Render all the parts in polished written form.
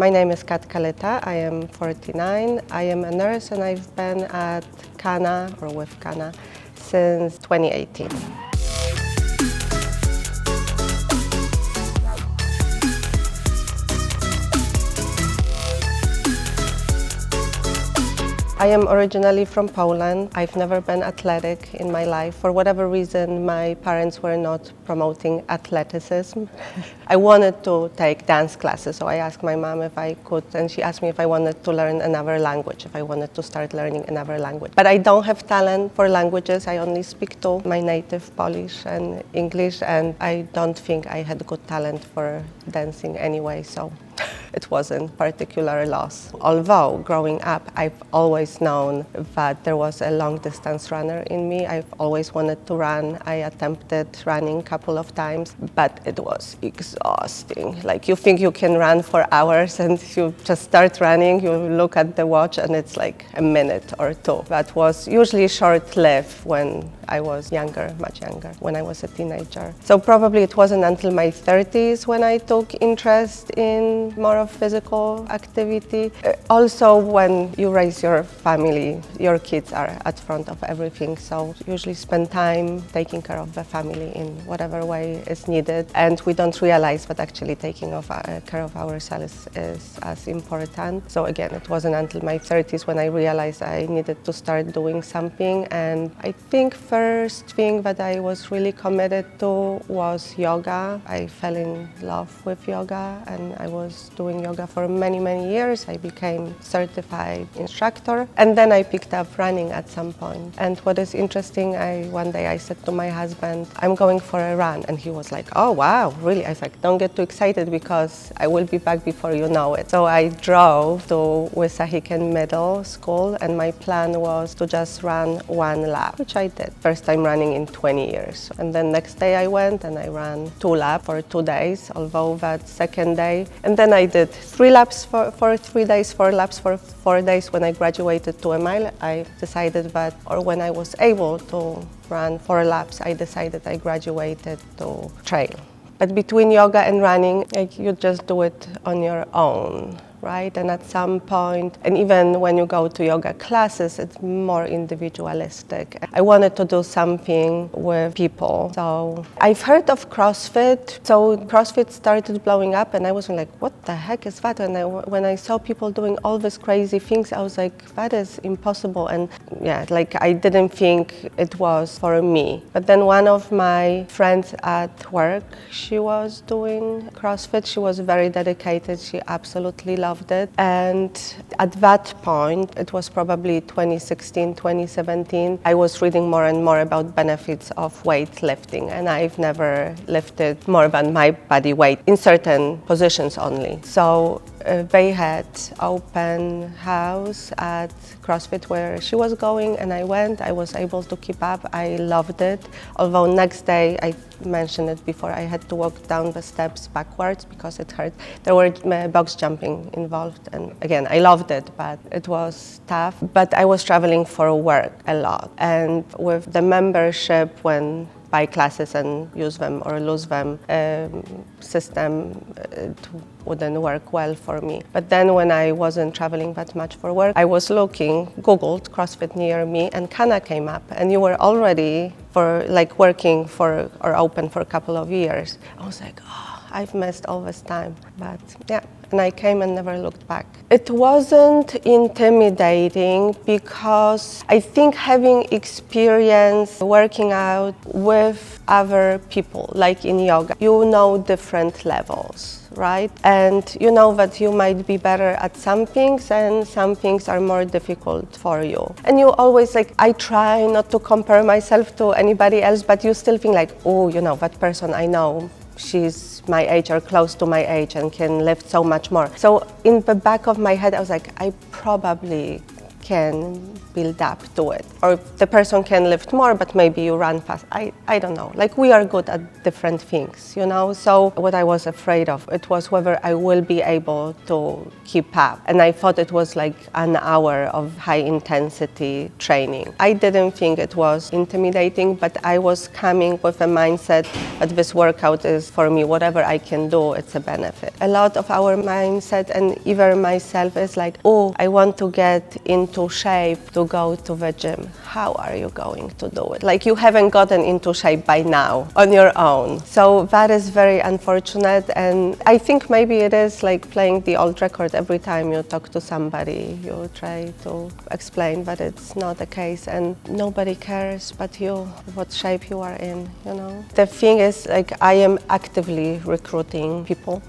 My name is Kalyta. I am 49. I am a nurse and I've been at Kanna, or with Kanna, since 2018. I am originally from Poland. I've never been athletic in my life. For whatever reason, my parents were not promoting athleticism. I wanted to take dance classes, so I asked my mom if I could, and she asked me if I wanted to learn another language, if I wanted to start learning another language. But I don't have talent for languages. I only speak to my native Polish and English, and I don't think I had good talent for dancing anyway, so it wasn't particular loss. Although growing up, I've always known that there was a long-distance runner in me. I've always wanted to run. I attempted running a couple of times, but it was exhausting. Like, you think you can run for hours and you just start running, you look at the watch and it's like a minute or two. That was usually short-lived when I was younger, much younger, when I was a teenager. So probably it wasn't until my 30s when I took interest in more of physical activity. Also, when you raise your family, your kids are at front of everything, so usually spend time taking care of the family in whatever way is needed, and we don't realize that actually taking care of ourselves is as important. So again, it wasn't until my 30s when I realized I needed to start doing something, and I think first thing that I was really committed to was yoga. I fell in love with yoga and I was doing yoga for many years. I became certified instructor, and then I picked up running at some point. And what is interesting, one day I said to my husband, I'm going for a run, and he was like, oh wow, really? I was like, don't get too excited because I will be back before you know it. So I drove to Wissahickon Middle School, and my plan was to just run one lap, which I did. First time running in 20 years. And then next day I went and I ran 2 laps for 2 days, although that second day. And then I did 3 laps for 3 days, 4 laps for 4 days. When I graduated to a mile, I decided that, or when I was able to run 4 laps, I decided I graduated to trail. But between yoga and running, like, you just do it on your own, right? And at some point, and even when you go to yoga classes, it's more individualistic. I wanted to do something with people. So I've heard of CrossFit. So CrossFit started blowing up and I was like, what the heck is that? And when I saw people doing all these crazy things, I was like, that is impossible. And yeah, like, I didn't think it was for me. But then one of my friends at work, she was doing CrossFit. She was very dedicated. She absolutely loved it. And at that point, it was probably 2016, 2017, I was reading more and more about benefits of weightlifting, and I've never lifted more than my body weight in certain positions only. So they had open house at CrossFit where she was going, and I went. I was able to keep up. I loved it. Although next day, I mentioned it before, I had to walk down the steps backwards because it hurt. There were box jumping involved, and again, I loved it, but it was tough. But I was traveling for work a lot, and with the membership, when buy classes and use them or lose them system, it wouldn't work well for me. But then when I wasn't traveling that much for work, I was Googled CrossFit near me, and Kanna came up, and you were already working for or open for a couple of years. I was like, oh, I've missed all this time. But yeah, and I came and never looked back. It wasn't intimidating because I think having experience working out with other people, like in yoga, you know different levels, right? And you know that you might be better at some things and some things are more difficult for you. And you always, I try not to compare myself to anybody else, but you still think like, oh, that person I know, she's my age or close to my age and can lift so much more. So in the back of my head, I was like, I probably can build up to it. Or the person can lift more, but maybe you run fast. I don't know. Like, we are good at different things, you know? So what I was afraid of, it was whether I will be able to keep up. And I thought it was like an hour of high intensity training. I didn't think it was intimidating, but I was coming with a mindset that this workout is for me. Whatever I can do, it's a benefit. A lot of our mindset, and even myself, is like, oh, I want to get into shape to go to the gym. How are you going to do it? Like, you haven't gotten into shape by now on your own. So that is very unfortunate, and I think maybe it is like playing the old record. Every time you talk to somebody, you try to explain that it's not the case, and nobody cares but you, what shape you are in, you know? The thing is, like, I am actively recruiting people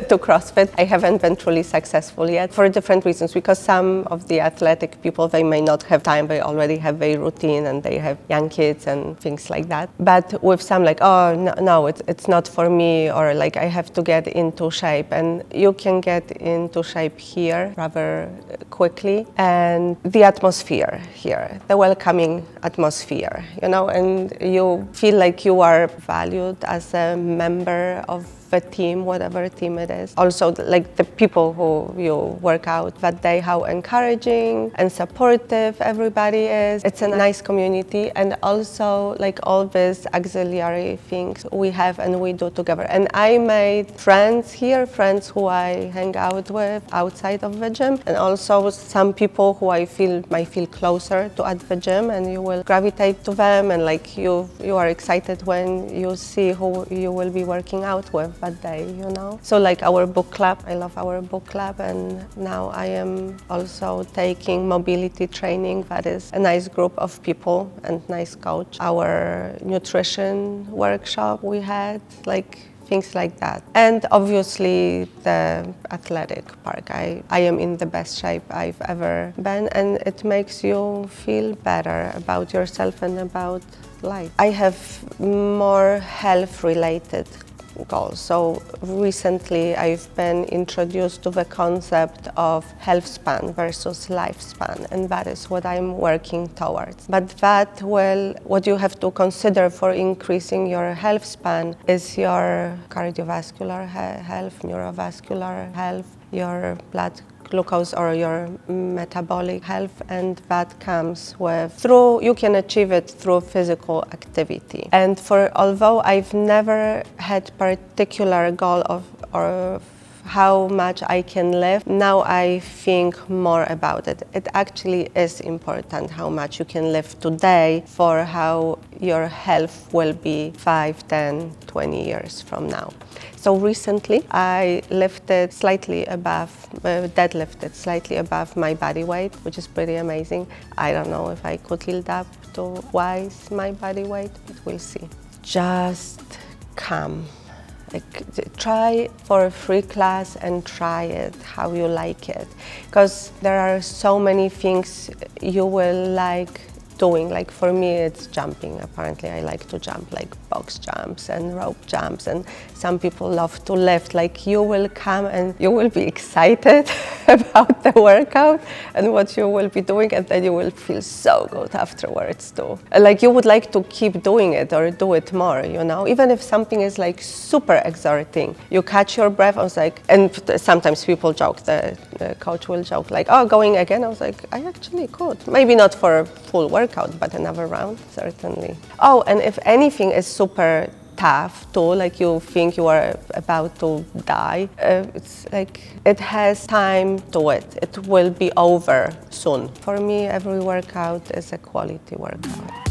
to CrossFit. I haven't been truly successful yet for different reasons, because some of the athletic people, they may not have time, they already have a routine and they have young kids and things like that. But with some, like, oh, no, it's not for me, or like, I have to get into shape. And you can get into shape here rather quickly. And the atmosphere here, the welcoming atmosphere, you know, and you feel like you are valued as a member of a team, whatever team it is. Also, like, the people who you work out that day, how encouraging and supportive everybody is. It's a nice community, and also like all these auxiliary things we have and we do together. And I made friends here, friends who I hang out with outside of the gym, and also some people who I feel might feel closer to at the gym, and you will gravitate to them, and like you are excited when you see who you will be working out with that day, you know. So like our book club, I love our book club, and now I am also taking mobility training. That is a nice group of people and nice coach. Our nutrition workshop we had, like things like that. And obviously the athletic park. I am in the best shape I've ever been, and it makes you feel better about yourself and about life. I have more health-related goals. So recently I've been introduced to the concept of health span versus lifespan, and that is what I'm working towards. But that what you have to consider for increasing your health span is your cardiovascular health, neurovascular health, your blood glucose or your metabolic health, and that comes you can achieve it through physical activity. And although I've never had particular goal of how much I can lift, now I think more about it. It actually is important how much you can lift today for how your health will be 5, 10, 20 years from now. So recently I deadlifted slightly above my body weight, which is pretty amazing. I don't know if I could build up to twice my body weight, but we'll see. Just come. Like, try for a free class and try it how you like it, because there are so many things you will like doing. Like for me, it's jumping. Apparently, I like to jump, like box jumps and rope jumps, and some people love to lift. Like, you will come and you will be excited about the workout and what you will be doing, and then you will feel so good afterwards too. Like, you would like to keep doing it or do it more, you know? Even if something is like super exerting, you catch your breath. I was like, and sometimes people joke, the coach will joke like, oh, going again? I was like, I actually could. Maybe not for a full workout, but another round, certainly. Oh, and if anything is super tough too, like you think you are about to die, it's like it has time to it. It will be over soon. For me, every workout is a quality workout.